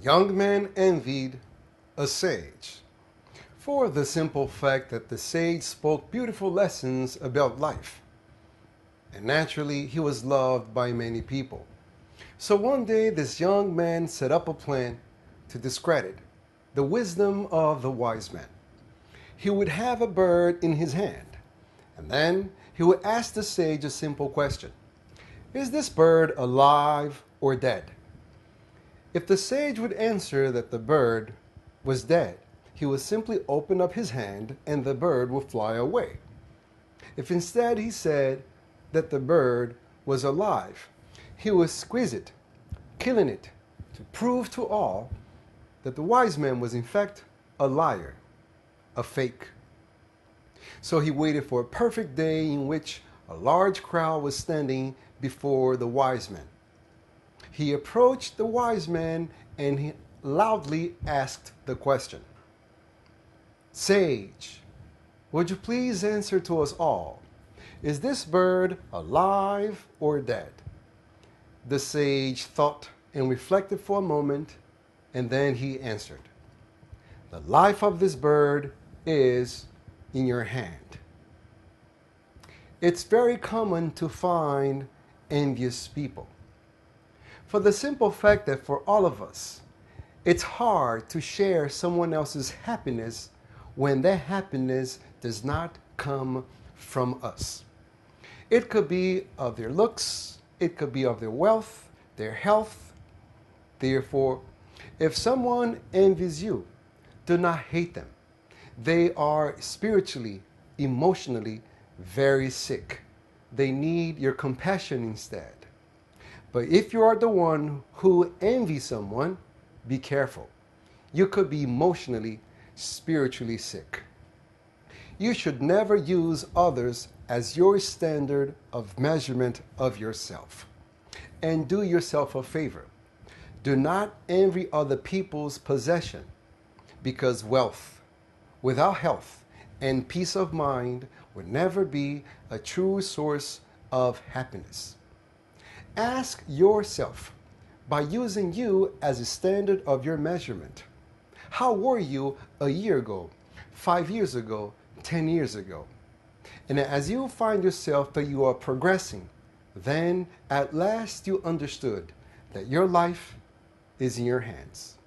young man envied a sage for the simple fact that the sage spoke beautiful lessons about life. And naturally, he was loved by many people. So one day, this young man set up a plan to discredit the wisdom of the wise man. He would have a bird in his hand, and then he would ask the sage a simple question: is this bird alive or dead? If the sage would answer that the bird was dead, he would simply open up his hand and the bird would fly away. If instead he said that the bird was alive, he would squeeze it, killing it, to prove to all that the wise man was in fact a liar, a fake. So he waited for a perfect day in which a large crowd was standing before the wise man. He approached the wise man and he loudly asked the question: "Sage, would you please answer to us all? Is this bird alive or dead?" The sage thought and reflected for a moment, and then he answered: "The life of this bird is in your hand." It's very common to find envious people, for the simple fact that for all of us, it's hard to share someone else's happiness when that happiness does not come from us. It could be of their looks, it could be of their wealth, their health. Therefore, if someone envies you, do not hate them. They are spiritually, emotionally very sick. They need your compassion instead. But if you are the one who envies someone, be careful. You could be emotionally, spiritually sick. You should never use others as your standard of measurement of yourself. And do yourself a favor. Do not envy other people's possession, because wealth without health and peace of mind will never be a true source of happiness. Ask yourself, by using you as a standard of your measurement, how were you a year ago, 5 years ago, 10 years ago? And as you find yourself that you are progressing, then at last you understood that your life is in your hands.